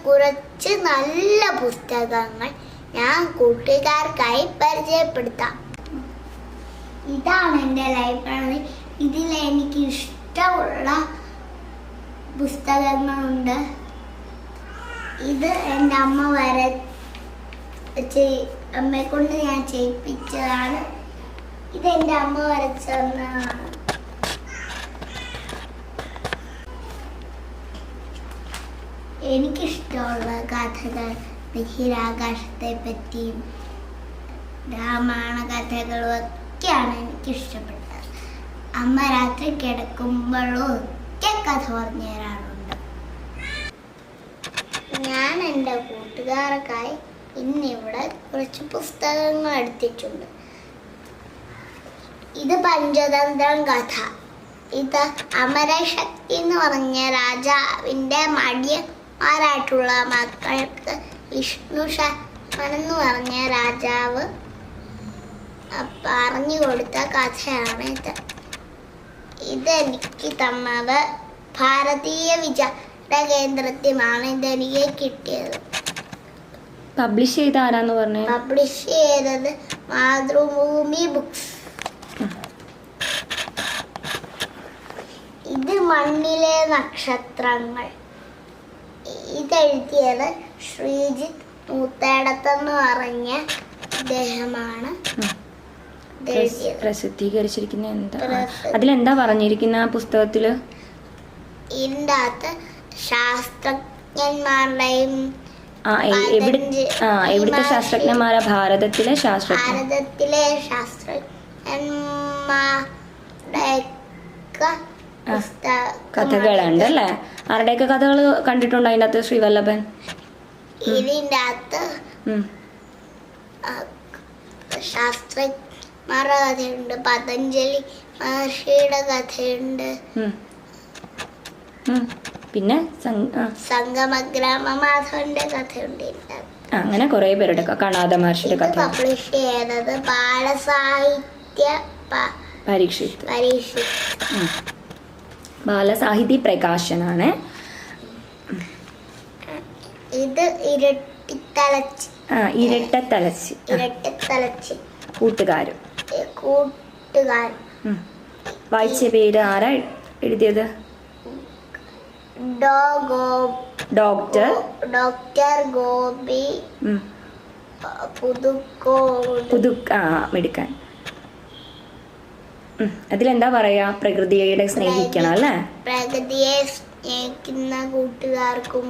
കുറച്ച് നല്ല പുസ്തകങ്ങൾ ഞാൻ കൂട്ടുകാർക്കായി പരിചയപ്പെടുത്താം. ഇതാണ് എൻ്റെ ലൈബ്രറി. ഇതിൽ എനിക്ക് ഇഷ്ടമുള്ള പുസ്തകങ്ങളുണ്ട്. ഇത് എൻ്റെ അമ്മയെ കൊണ്ട് ഞാൻ ചെയ്യിപ്പിച്ചതാണ്. ഇതെൻ്റെ അമ്മ വരച്ചതാണ്. എനിക്കിഷ്ടമുള്ള കഥകൾ ബഹിരാകാശത്തെ പറ്റിയും രാമായണ കഥകളും ഒക്കെയാണ് എനിക്കിഷ്ടപ്പെട്ടത്. അമ്മ രാത്രി കിടക്കുമ്പോഴും ഒക്കെ കഥ പറഞ്ഞു തരാറുണ്ട്. ഞാൻ എൻ്റെ കൂട്ടുകാർക്കായി ഇന്നിവിടെ കുറച്ച് പുസ്തകങ്ങൾ എടുത്തിട്ടുണ്ട്. ഇത് പഞ്ചതന്ത്രം കഥ. ഇത് അമരശക്തി എന്ന് പറഞ്ഞ രാജാവിൻ്റെ മടിയന്മാരായിട്ടുള്ള മക്കൾക്ക് വിഷ്ണു ശർമ്മനെന്ന് പറഞ്ഞ രാജാവ് പറഞ്ഞു കൊടുത്ത കഥയാണ് ഇത്. ഇതെനിക്ക് തന്നത് ഭാരതീയ വിചാര കേന്ദ്രത്തിലാണ് ഇതെനിക്ക് കിട്ടിയത്. പബ്ലിഷ് ചെയ്ത ആരാന്ന് പറഞ്ഞു? പബ്ലിഷ് ചെയ്തത് മാതൃഭൂമി ബുക്സ്. ഇത് മണ്ണിലെ നക്ഷത്രങ്ങൾ. ഇതെഴുതിയത് ശ്രീജിത്ത് മൂത്തേടത്തെന്ന് പറഞ്ഞ അദ്ദേഹമാണ് പ്രസിദ്ധീകരിച്ചിരിക്കുന്ന. എന്താ അതിലെന്താ പറഞ്ഞിരിക്കുന്ന ആ പുസ്തകത്തില്? ഇതിൻ്റെ അകത്ത് ശാസ്ത്രജ്ഞന്മാരുടെയും എവിടുത്തെ ശാസ്ത്രജ്ഞന്മാരാ? ഭാരതത്തിലെ ശാസ്ത്രജ്ഞന്മാരുടെ കഥകളുണ്ട് അല്ലേ? ആരുടെയൊക്കെ കഥകൾ കണ്ടിട്ടുണ്ടോ അതിൻ്റെ അകത്ത്? ശ്രീവല്ലഭൻ. ഇതിൻ്റെ അകത്ത് ശാസ്ത്രജ്ഞന്മാരുടെ കഥയുണ്ട്, പതഞ്ജലി മഹർഷിയുടെ കഥയുണ്ട്, പിന്നെ സംഗമഗ്രാമമാധവന്റെ കഥയുണ്ട്. അങ്ങനെ കുറെ പേരുടെ കണാദ മഹർഷിയുടെ കഥ പബ്ലിഷ് ചെയ്തത് ബാലസാഹിത്യ പരീക്ഷിത് ബാലസാഹിത്യ പ്രകാശനാണ്. ഇത് ഇരട്ടത്തലച്ചി കൂട്ടുകാരും. വായിച്ച പേര് ആരാ എഴുതിയത്? ഡോക്ടർ ഗോപി മിടുക്കൻ. അതിലെന്താ പറയാ? പ്രകൃതിയെ സ്നേഹിക്കണം അല്ലേ? പ്രകൃതിയെ സ്നേഹിക്കുന്ന കൂട്ടുകാർക്കും